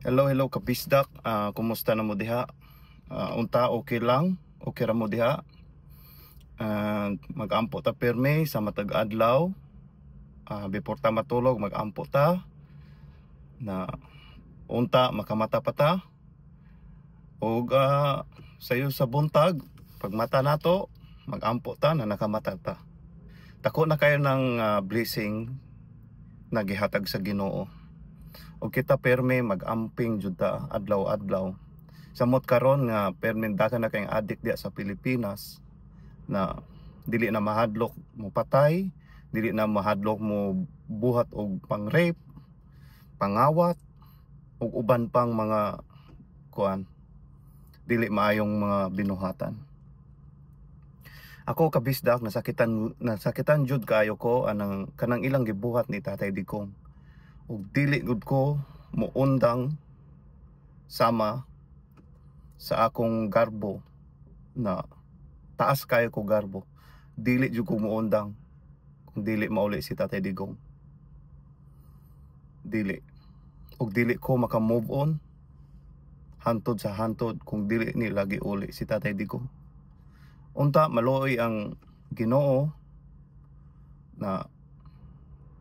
Hello, kabisdak. Kumusta na mo diha? Unta okay lang? Okay ra mo diha? Mag-ampo ta perme sa matag adlaw. Before ta matulog, mag-ampo ta na unta makamata pa ta. Og sayo sa buntag, pag mata nato, mag-ampo ta na nakamata ta. Dako na kayo ng blessing na gihatag sa Ginoo. O kita perme mag-amping jud ta adlaw-adlaw. Samot karon nga perme daghang na kayong addict diya sa Pilipinas na dili na mahadlok mo patay, dili na mahadlok mo buhat og pang-rape, pangawat ug uban pang mga kuan dili maayong mga binuhatan. Ako kabisdak nasakitan jud kaayo ko anang kanang ilang gibuhat ni Tatay Digong. Ug dili gud ko muundang sama sa akong garbo na taas kayo ko garbo. Dili jud ko muundang kung dili mauli si Tatay Digong. Dili. Ug dili ko maka-move on hantod sa hantod kung dili ni lagi uli si Tatay Digong. Unta maluoy ang Ginoo na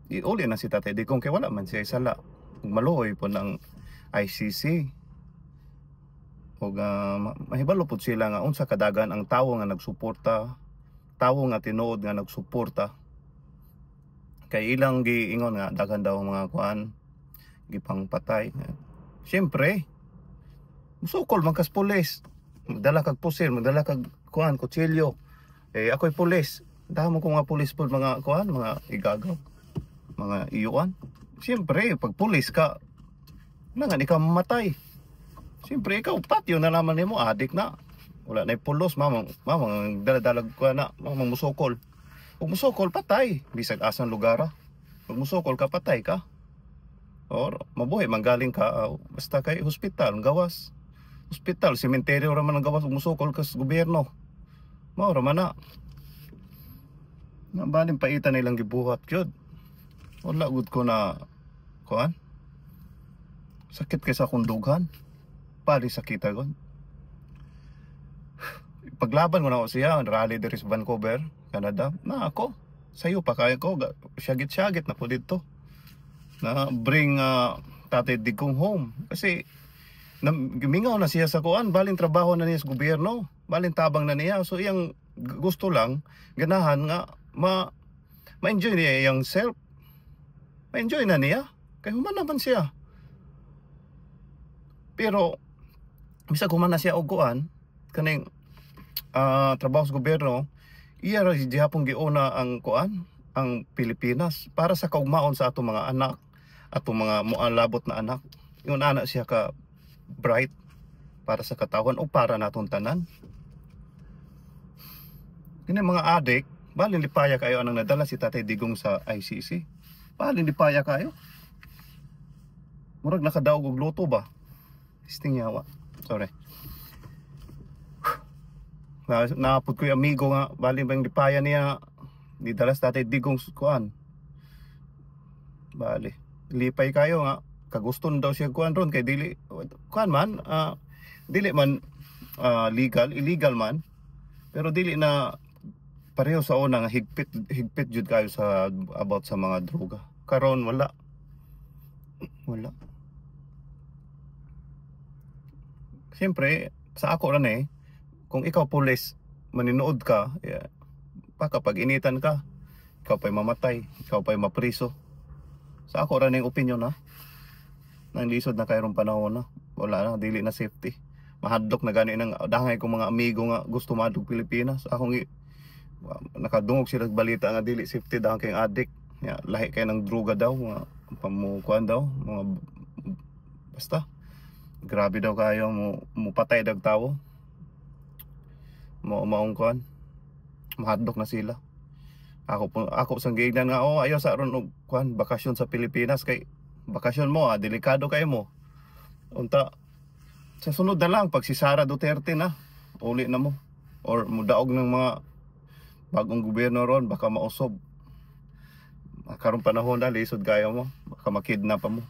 iuli na si Tatay Digong kay wala man siya sala. Ug maluoy po ng ICC. Ug mahibalo pud sila nga unsa kadagan ang tawo nga nagsuporta, tawo nga tinuod nga nagsuporta. Kay ilang giingon nga daghan daw mga kuan gipangpatay. Siyempre, musukol man kas pulis. Magdala kag pusil, magdala kag kuan kutsilyo. Ako'y pulis. Damo ko nga pulis pud mga kuan, mga igagaw, mga iyuan. Siyempre, pag pulis ka, nga di ka mamatay. Siyempre, ikaw patyo na naman nimo, adik na. Wala na pulos, mamang daladalag ko na, mamang musukol. Kung musukol, patay. Bisag asang lugar. Kung musukol ka, patay ka. Or mabuhay, manggaling ka, basta kay hospital, gawas. Hospital, sementeryo raman ang gawas, musukol ka sa gobyerno. Maura man na. Nabaling paitan nilang gibuhat yun. Wala good ko na kuan. Sakit kaysa akong dughan. Pali sakit ako. Paglaban ko na ako siya, rally there is Vancouver, Canada. Na ako, sayo pa kaya ko, syagit-syagit na po dito. Na bring Tatay Digong home. Kasi gimingaw na siya sa kuan, baling trabaho na niya sa gobyerno, baling tabang na niya. So iyang gusto lang, ganahan nga, ma-enjoy niya yung self. Ma-enjoy na niya. Kaya human naman siya. Pero, bisag human na siya og kuan, kaning trabaho sa gobyerno, iya ra gihapon giuna ang kuan, ang Pilipinas para sa kaugmaon sa atong mga anak, atong mga mualabot na anak. Yung anak siya ka bright para sa katawan o para natong tanan. Kini mga adik, balin lipaya kayo anang nadala si Tatay Digong sa ICC. Balin lipaya kayo. Murag nakadaog og luto ba? Isting yawa. Sorry. Napod ko yung amigo nga, balin bang lipaya niya di dalas Tatay Digong kuan. Bali, lipay kayo nga. Kaguston daw siya kuan ron kay dili kuan man dili man illegal man, pero dili na pareho sa una nga higpit jud kayo sa about sa mga droga. Karon wala siyempre sa ako ran kung ikaw pulis maninood ka, baka pag initan ka, ikaw pa'y mamatay, ikaw pa'y mapriso. Sa ako ran yung opinion nang lisod na kayong panahon na wala na, dili na safety. Mahadlok na gani ng dangay kong mga amigo nga gusto mahadlok Pilipinas. Akong nakadungog sila balita nga dili safety dahang kayong addict. Lahi kayo ng droga daw, mga pamukuan daw, mga basta grabe daw kayo mo patay dag tao. Maong kuan, mahadlok na sila. Ako sang giignan nga ayaw sa aron og kuan bakasyon sa Pilipinas kay bakasyon mo delikado kayo mo. Unta sa sunod na lang pag si Sara Duterte na uli na mo or mudaog ng mga bagong gobyerno ron, baka mausob. Karong panahon na lisod kayo mo, baka makidnap pa mo.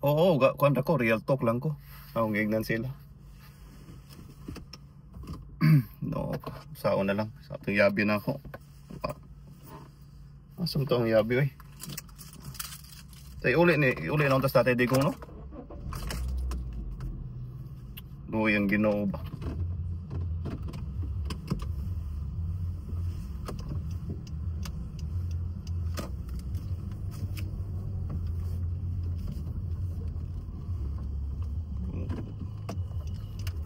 Oo, kuan ko, real talk lang ko. Ang ignan sila. No, saon na lang. Sa atong yabi na ako. Asam to ang yabi oy. Tay uli na untas tatay digong no. Luoy ang Ginoo ba.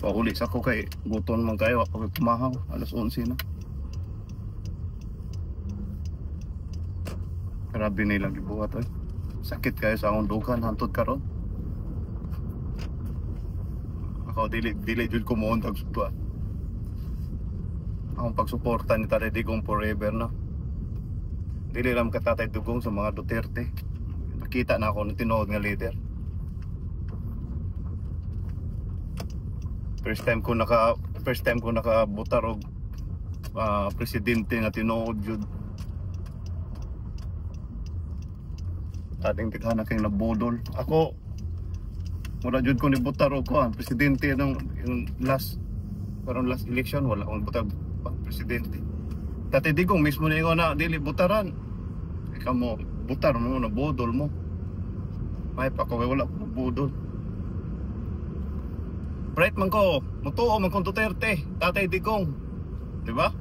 Pauli sa ko kay guton man kayo ako kumahaw alas 11 na. Grabe nilang gibuhat oy. Sakit kayo sa akong dukan hantod karon. Ako dili jud ko mo untag sudan. Akong pagsuporta ni Tatay Digong forever na. Dili lang ka Tatay Digong sa mga Duterte. Nakita na ako ng tinuod nga leader. First time ko nakabutar og presidente nga tinuod jud. Ating tighanan kay nabudol. Ako wala jud ko ni butar og presidente ng yung last election wala akong butar presidente. Tatay Digong mismo ningon na dili butaran. Ikaw mo butar mo na budol mo. May pa ko wala ko budol. Bright man ko, mutuo man kung Duterte, Tatay Digong. Diba?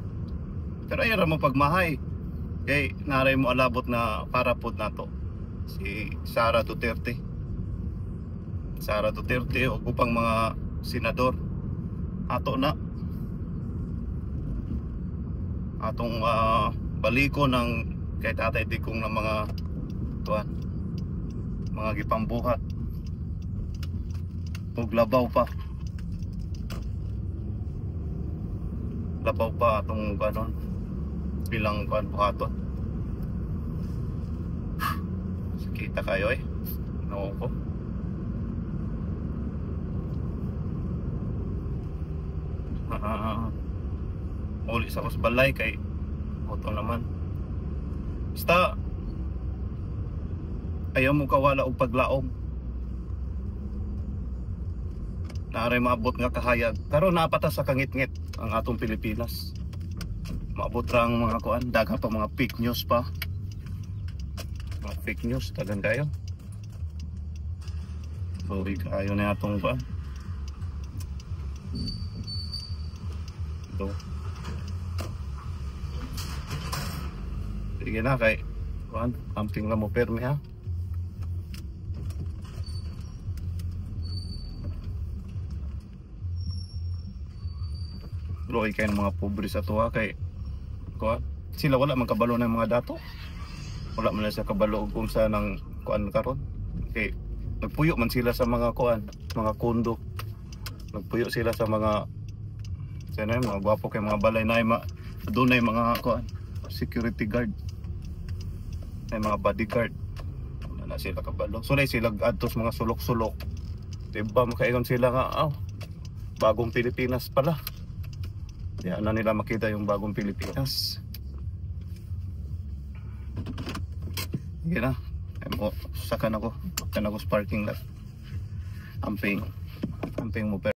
Pero ayun mo pagmahay. Kay naray mo alabot na parapod na to. Si Sara Duterte. Sara Duterte o upang mga senador. Ato na. Atong baliko ng kay Tatay Digong ng mga gipambuhat. Ug labaw pa atong kanon bilang buhaton. Sakita kayo no ko. Uli sa balay kay auto naman. Basta ayaw mo kawala og paglaom. Naaray maabot nga kahayag. Karon napata sa kangit-ngit ang atong Pilipinas. Maabot ra ang mga kuan, daghang pa mga fake news pa. Mga fake news tagan kayo. Sorry kayo na atong kuan. Ito. Sige na kay kuan, amping na mo permi ha. Loy kay ng mga pobre sa tuwa kay kuan sila wala man kabalo ng mga dato. Wala man sa kabalo kung saan ang kuan karon. Kay nagpuyo man sila sa mga kuan, mga kondo. Nagpuyo sila sa mga mga gwapo kay mga balay na dunay mga kuan, security guard. May mga bodyguard. Wala na sila kabalo. So sila adtos mga sulok-sulok. Diba makaingon sila nga bagong Pilipinas pala. Yan na nila makita yung bagong Pilipinas. Sige na. Sakan ako sa parking lot. Amping mo pero